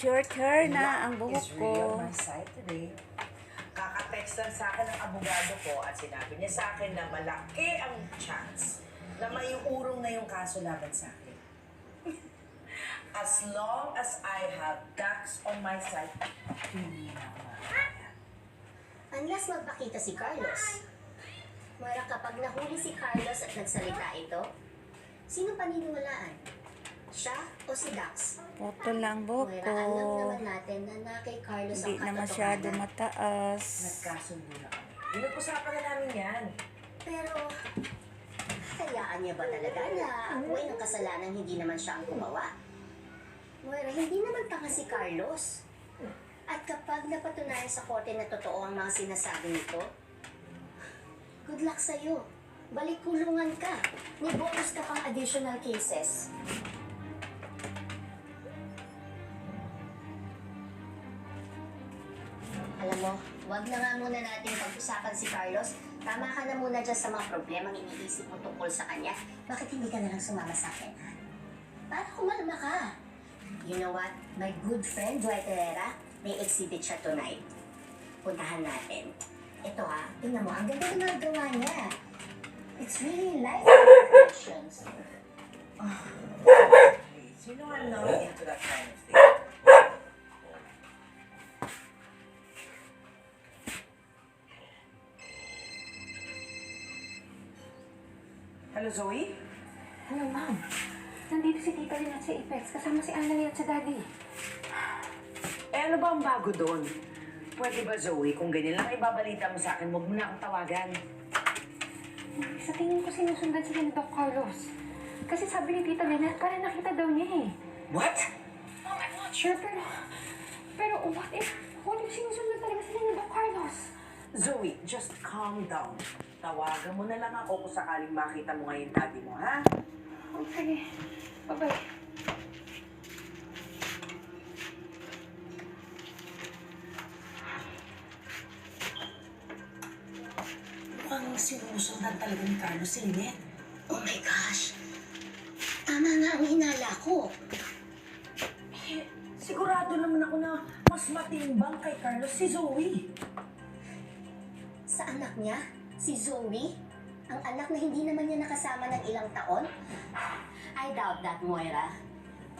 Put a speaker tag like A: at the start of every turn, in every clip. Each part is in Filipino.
A: short hair na ang buhok
B: is really
A: ko.
B: on my side today. Kaka-text lang sa akin ng abogado ko at sinabi niya sa akin na malaki ang chance na may urong na yung kaso laban sa akin. As long as I have tax on my side, hindi na ako makakaya.
C: Unless magpakita si Carlos. Moira, kapag nahuli si Carlos at nagsalita ito, sino paniniwalaan? Siya o si Dax?
A: Puto lang buhok
C: Moira,
A: ko.
C: alam naman natin na kay Carlos
A: Hindi
C: ang
A: na masyado
C: katotohanan.
A: mataas.
B: Nagkasundo na kami. Pinag-usapan na namin yan.
C: Pero, hayaan niya ba talaga na ako'y ng kasalanan hindi naman siya ang gumawa? Moira, hindi naman tanga si Carlos. At kapag napatunayan sa korte na totoo ang mga sinasabi nito, good luck sa'yo. Balik kulungan ka. May bonus ka pang additional cases. Alam mo, wag na nga muna natin pag-usapan si Carlos. Tama ka na muna dyan sa mga problemang iniisip mo tungkol sa kanya. Bakit hindi ka na lang sumama sa akin, ha? Para kumalma ka. You know what? My good friend, Dwight Herrera, may exhibit siya tonight. Puntahan natin. Ito ha, tingnan mo, ang ganda ng mga gawa niya. It's really life questions.
B: Please, you know I'm not into that kind of thing. Hello, Zoe?
D: Hello, ma'am. Nandito si Tita Lynn at si Apex kasama si Annalyn at si Daddy.
B: Eh, ano ba ang bago doon? Pwede ba, Zoe, kung ganyan lang ibabalita mo sa akin, huwag mo na akong tawagan.
D: Sa tingin ko sinusundan sila ni Doc Carlos. Kasi sabi ni Tita Lynn, para nakita daw niya eh.
B: What?
D: Ma'am, I'm not sure, pero what if hindi sinusundan talaga sila ni Doc Carlos?
B: Zoe, just calm down. Tawagan mo na lang ako kung sakaling makita mo ngayon daddy mo, ha?
D: Okay. Bye-bye.
B: Mukhang sinusundan talaga ni Carlos si Lynette.
C: Oh my gosh. Tama nga ang hinala ko.
B: Eh, sigurado naman ako na mas matimbang kay Carlos si Zoe.
C: Sa anak niya, si Zoe, ang anak na hindi naman niya nakasama ng ilang taon? I doubt that, Moira.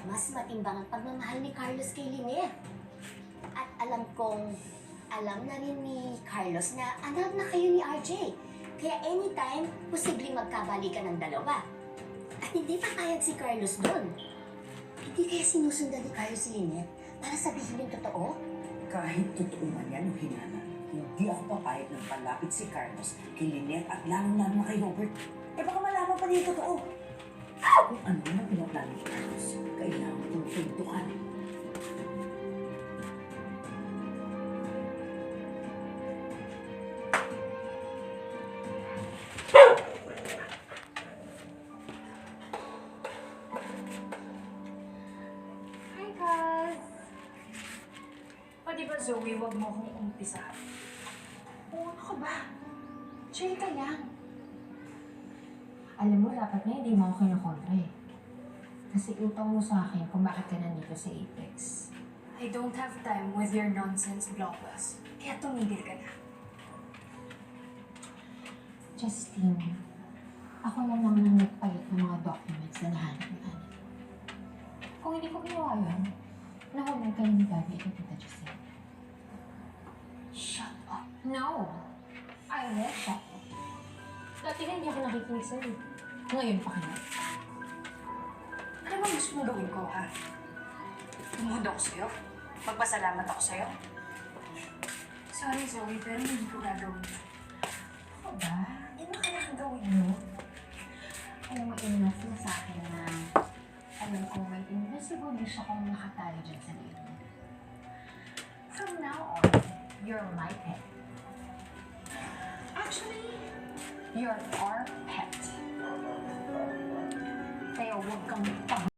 C: Mas matimbang ang pagmamahal ni Carlos kay Lynette. At alam na rin ni Carlos na anak na kayo ni RJ. Kaya anytime, posibleng magkabalikan ng dalawa. At hindi pa kayag si Carlos doon. Hindi kaya sinusundan ni Carlos si Lynette para sabihin yung totoo?
B: Kahit totoo man yan o hinala, hindi ako papayag ng palapit si Carlos kay Lynette at lalong-lalo na kay Robert. Eh baka malaman pa niya yung totoo. Kung ano na pinaplano ni Carlos, kailangan kong tuntukan.
D: Hi, guys! Pwede ba, Zoe, wag mo akong umpisahan? Oo, ano ka ba? Chill ka lang. Alam mo, dapat na hindi mo ako kinakontra eh. Kasi utang mo sa akin kung bakit ka nandito sa Apex.
E: I don't have time with your nonsense bloggers. Kaya tumigil ka na.
D: Justine, ako lang naman ang nagpalit ng mga documents na nahanap ni Anna. Kung hindi ko ginawa yun, nahulog ka ni Daddy at Tita Justine.
E: Shut up.
D: No! I won't shut up. Dati nga hindi ako nakikinig sa'yo. Ngayon pa kaya.
E: Ano bang gusto mong gawin ko, ha? Tumuhod ako sa'yo? Magpasalamat ako sa'yo? Sorry, Zoe, pero hindi ko gagawin.
D: Ako ba? Hindi mo kailangan gawin yun. Alam mo, enough na sa akin na alam ko may invisible wish akong nakatali dyan sa liit mo. From now on, you're my pet. Actually, you're our pet. Kaya huwag kang